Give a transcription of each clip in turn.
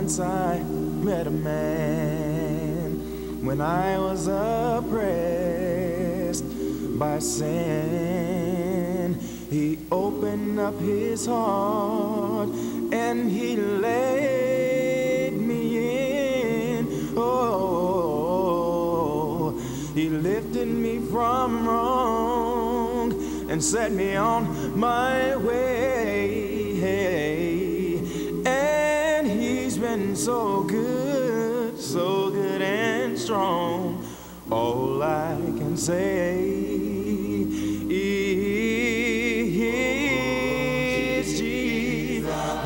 once I met a man when I was oppressed by sin. He opened up his heart and he let me in. Oh, he lifted me from wrong and set me on my way. And he's been so good and strong. All I can say is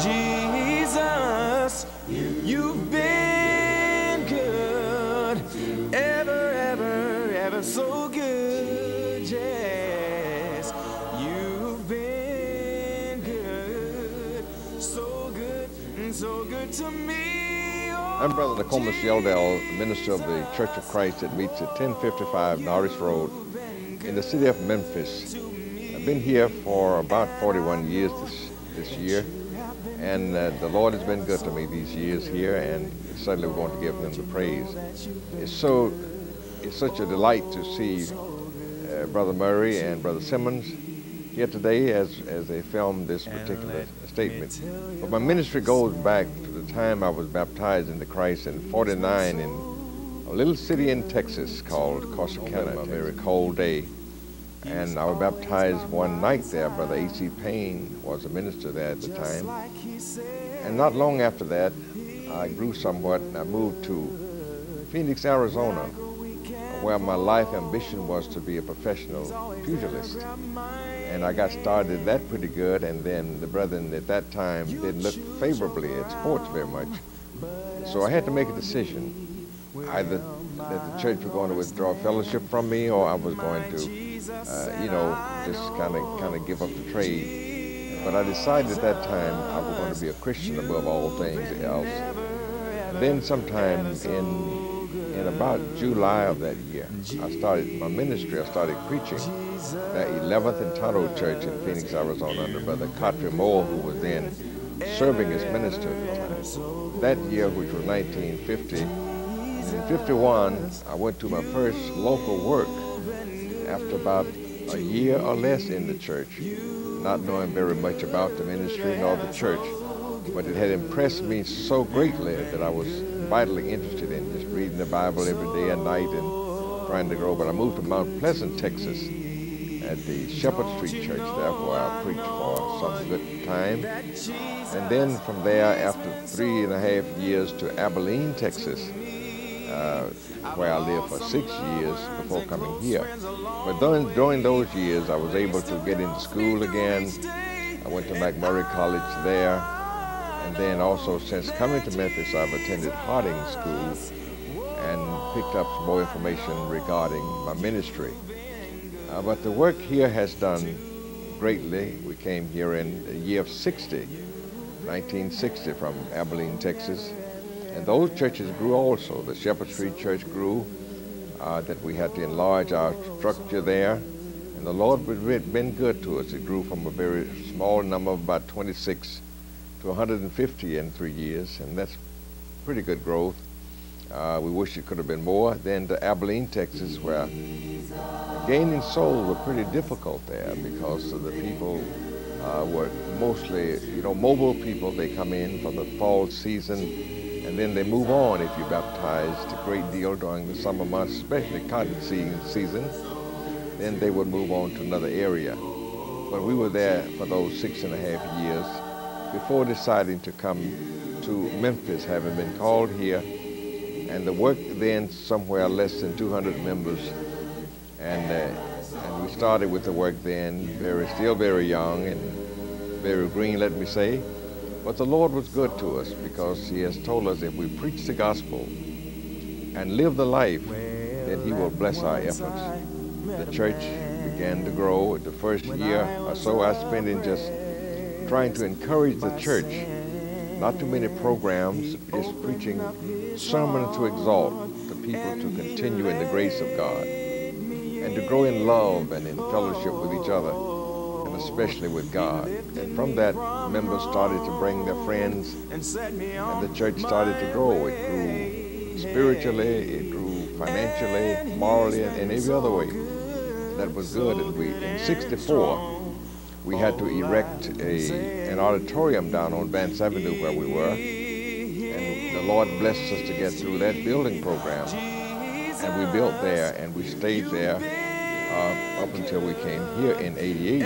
Jesus, you've been good, ever so good, yes. You've been good, so good to me. I'm Brother Nokomis Yeldell, minister of the Church of Christ that meets at 1055 Norris Road in the city of Memphis. I've been here for about 41 years this year, and the Lord has been good to me these years here, and certainly we want to give Him the praise. It's such a delight to see Brother Murray and Brother Simmons here today as they film this particular statement. But my ministry goes back to the time I was baptized into Christ in '49 in a little city in Texas called Corsicana, a very cold day. And I was baptized one night there. Brother A.C. Payne was a minister there at the time. And not long after that, I grew somewhat and I moved to Phoenix, Arizona, where my life ambition was to be a professional pugilist. And I got started that pretty good, and then the brethren at that time didn't look favorably at sports very much. So I had to make a decision, either that the church was going to withdraw fellowship from me, or I was going to, just kind of give up the trade. But I decided at that time I was going to be a Christian above all things else. And then sometime in about July of that year, I started my ministry. I started preaching at 11th and Tonto Church in Phoenix, Arizona, under Brother Cottrey Moore, who was then serving as minister at the time. That year, which was 1950, in '51, I went to my first local work after about a year or less in the church, not knowing very much about the ministry nor the church, but it had impressed me so greatly that I was vitally interested in just reading the Bible every day and night and trying to grow. But I moved to Mount Pleasant, Texas, at the Shepherd Street Church there, where I preached for some good time. And then from there, after 3.5 years, to Abilene, Texas, where I lived for 6 years before coming here. But during those years, I was able to get into school again. I went to McMurray College there. And then also, since coming to Memphis, I've attended Harding School and picked up some more information regarding my ministry. But the work here has done greatly. We came here in the year of 1960 from Abilene, Texas. And those churches grew also. The Shepherd Street Church grew, that we had to enlarge our structure there. And the Lord had been good to us. It grew from a very small number of about 26 to 150 in 3 years, and that's pretty good growth. We wish it could have been more. Then to Abilene, Texas, where gaining souls were pretty difficult there because of the people were mostly, mobile people. They come in for the fall season, and then they move on if you're baptized a great deal during the summer months, especially cotton season. Then they would move on to another area. But we were there for those 6.5 years before deciding to come to Memphis, having been called here. And the work then somewhere less than 200 members. And we started with the work then, still very young and very green, let me say. But the Lord was good to us because He has told us if we preach the gospel and live the life, then He will bless our efforts. The church began to grow. The first year or so I spent in just trying to encourage the church. Not too many programs, just preaching sermons to exalt the people to continue in the grace of God and to grow in love and in fellowship with each other. And especially with God. And from that, members started to bring their friends, and the church started to grow. It grew spiritually, it grew financially, morally, and every other way. That was good. And in '64, we had to erect an auditorium down on Vance Avenue where we were. And the Lord blessed us to get through that building program. And we built there, and we stayed there up until we came here in '88.